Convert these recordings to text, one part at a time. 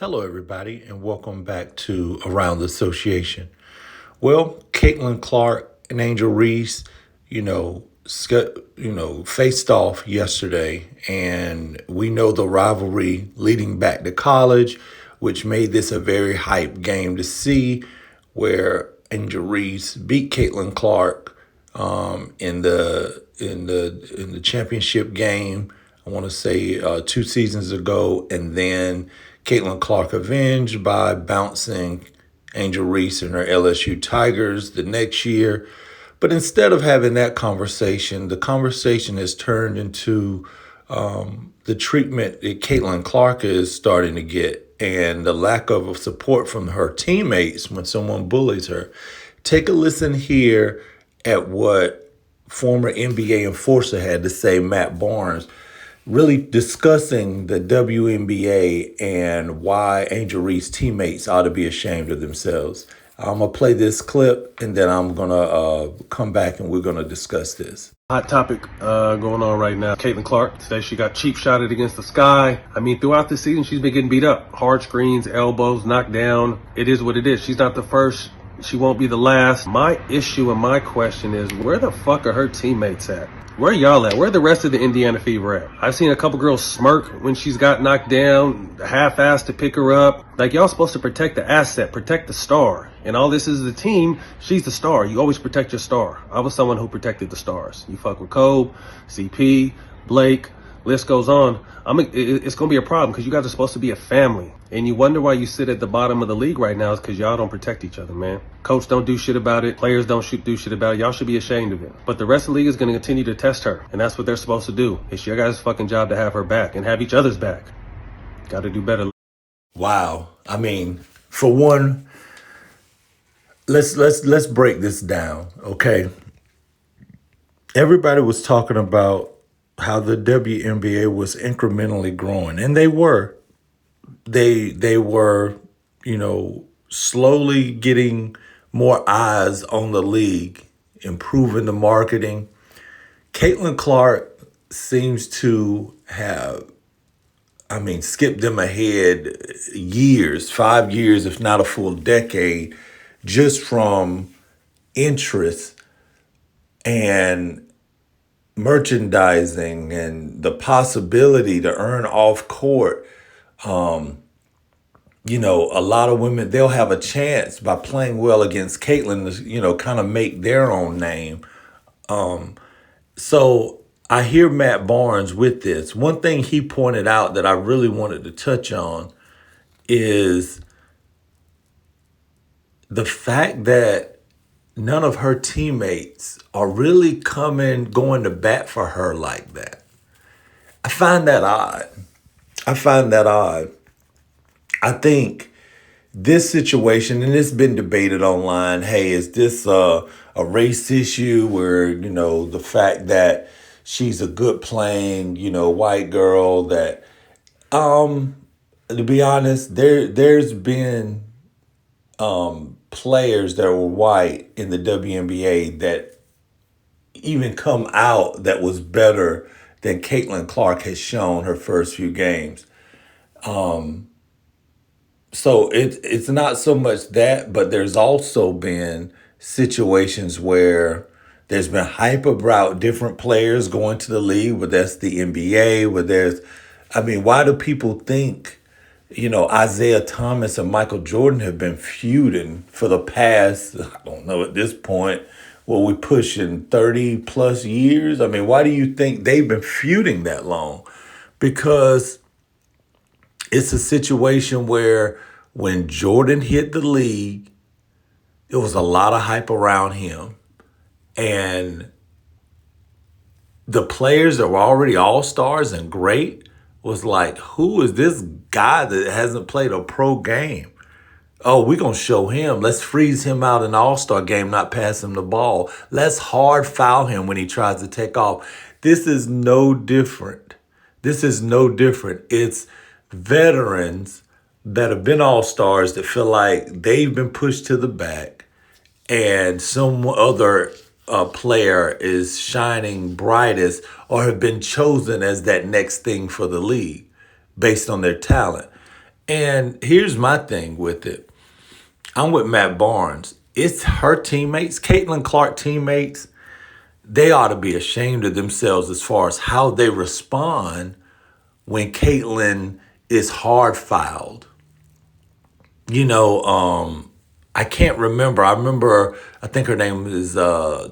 Hello, everybody, and welcome back to Around the Association. Well, Caitlyn Clark and Angel Reese, faced off yesterday, and we know the rivalry leading back to college, which made this a very hype game to see, where Angel Reese beat Caitlyn Clark in the championship game. I want to say 2 seasons ago, and then Caitlyn Clark avenged by bouncing Angel Reese and her LSU Tigers the next year. But instead of having that conversation, the conversation has turned into the treatment that Caitlyn Clark is starting to get and the lack of support from her teammates when someone bullies her. Take a listen here at what former NBA enforcer had to say, Matt Barnes, really discussing the WNBA and why Angel Reese teammates ought to be ashamed of themselves. I'm going to play this clip, and then I'm going to come back and we're going to discuss this. Hot topic going on right now. Caitlyn Clark says she got cheap shotted against the sky. I mean, throughout the season, she's been getting beat up. Hard screens, elbows, knocked down. It is what it is. She's not the first. She won't be the last. My issue and my question is, where the fuck are her teammates at? Where y'all at? Where the rest of the Indiana Fever at? I've seen a couple girls smirk when she's got knocked down, half-assed to pick her up. Like, y'all supposed to protect the asset, protect the star. And all this is the team. She's the star. You always protect your star. I was someone who protected the stars. You fuck with Kobe, CP, Blake, list goes on. It's going to be a problem because you guys are supposed to be a family. And you wonder why you sit at the bottom of the league right now is because y'all don't protect each other, man. Coach don't do shit about it. Players don't do shit about it. Y'all should be ashamed of it. But the rest of the league is going to continue to test her. And that's what they're supposed to do. It's your guys' fucking job to have her back and have each other's back. Got to do better. Wow. I mean, for one, let's break this down, okay? Everybody was talking about how the WNBA was incrementally growing, and they were. They were, slowly getting more eyes on the league, improving the marketing. Caitlyn Clark seems to have, skipped them ahead years, 5 years, if not a full decade, just from interest and merchandising and the possibility to earn off court. A lot of women, they'll have a chance by playing well against Caitlyn to, kind of make their own name. So I hear Matt Barnes with this. One thing he pointed out that I really wanted to touch on is the fact that none of her teammates are really going to bat for her like that. I find that odd. I think this situation, and it's been debated online, hey, is this a race issue where, the fact that she's a good playing, white girl that, to be honest, there's been players that were white in the WNBA that even come out that was better than Caitlyn Clark has shown her first few games. So it's not so much that, but there's also been situations where there's been hype about different players going to the league, whether that's the NBA, why do people think, Isaiah Thomas and Michael Jordan have been feuding for the past, I don't know at this point, we pushing 30 plus years? Why do you think they've been feuding that long? Because it's a situation where when Jordan hit the league, there was a lot of hype around him. And the players that were already all-stars and great was like, who is this guy that hasn't played a pro game? Oh, we're going to show him. Let's freeze him out in the all-star game, not pass him the ball. Let's hard foul him when he tries to take off. This is no different. It's veterans that have been all-stars that feel like they've been pushed to the back and some other player is shining brightest or have been chosen as that next thing for the league based on their talent. And here's my thing with it. I'm with Matt Barnes. It's her teammates, Caitlyn Clark teammates. They ought to be ashamed of themselves as far as how they respond when Caitlyn is hard fouled. You know, I can't remember. I think her name is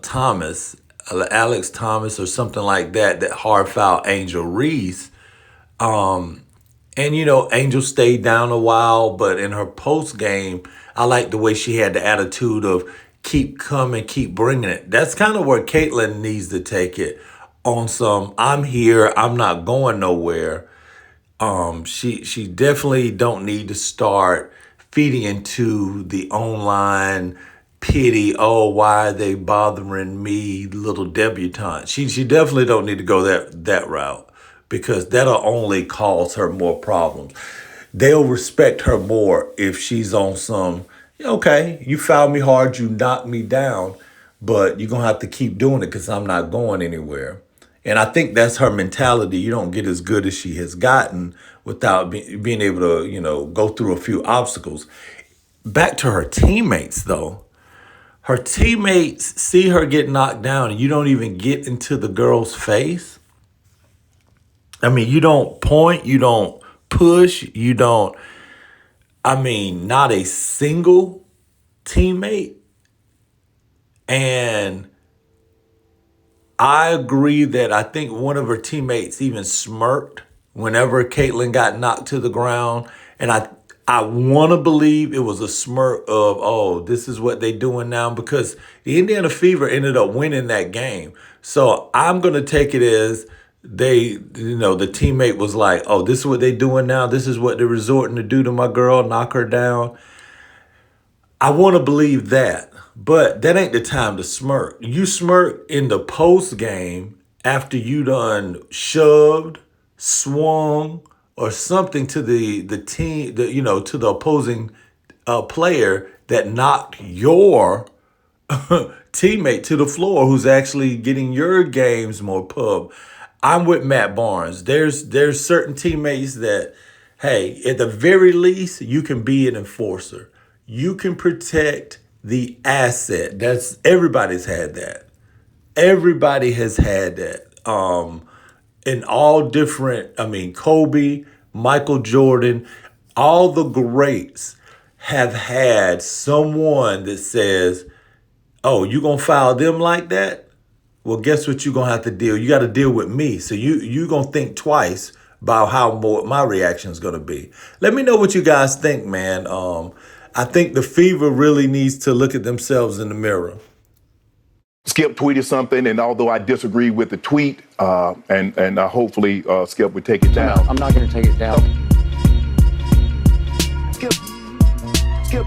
Thomas, Alex Thomas or something like that, that hard fouled Angel Reese. And Angel stayed down a while, but in her post game, I like the way she had the attitude of keep coming, keep bringing it. That's kind of where Caitlyn needs to take it on some. I'm here. I'm not going nowhere. She definitely don't need to start feeding into the online pity. Oh, why are they bothering me, little debutante? She definitely don't need to go that route because that'll only cause her more problems. They'll respect her more if she's on some. Okay, you fouled me hard, you knocked me down, but you're gonna have to keep doing it because I'm not going anywhere. And I think that's her mentality. You don't get as good as she has gotten without being able to, go through a few obstacles. Back to her teammates, though. Her teammates see her get knocked down and you don't even get into the girl's face. I mean, you don't point, you don't push, you don't, not a single teammate. And I agree that I think one of her teammates even smirked whenever Caitlyn got knocked to the ground. And I want to believe it was a smirk of, oh, this is what they doing now, because the Indiana Fever ended up winning that game. So I'm going to take it as the teammate was like, oh, this is what they doing now. This is what they're resorting to do to my girl, knock her down. I want to believe that, but that ain't the time to smirk. You smirk in the post game after you done shoved, swung, or something to the team, to the opposing player that knocked your teammate to the floor, who's actually getting your games more pub. I'm with Matt Barnes. There's certain teammates that, hey, at the very least, you can be an enforcer. You can protect the asset. That's everybody's had that. Everybody has had that. In all different, Kobe, Michael Jordan, all the greats have had someone that says, oh, you gonna foul them like that? Well, guess what you're gonna have to deal? You gotta deal with me. So you gonna think twice about how my reaction is gonna be. Let me know what you guys think, man. I think the Fever really needs to look at themselves in the mirror. Skip tweeted something, and although I disagree with the tweet, and hopefully Skip would take it down. I'm not going to take it down. Skip.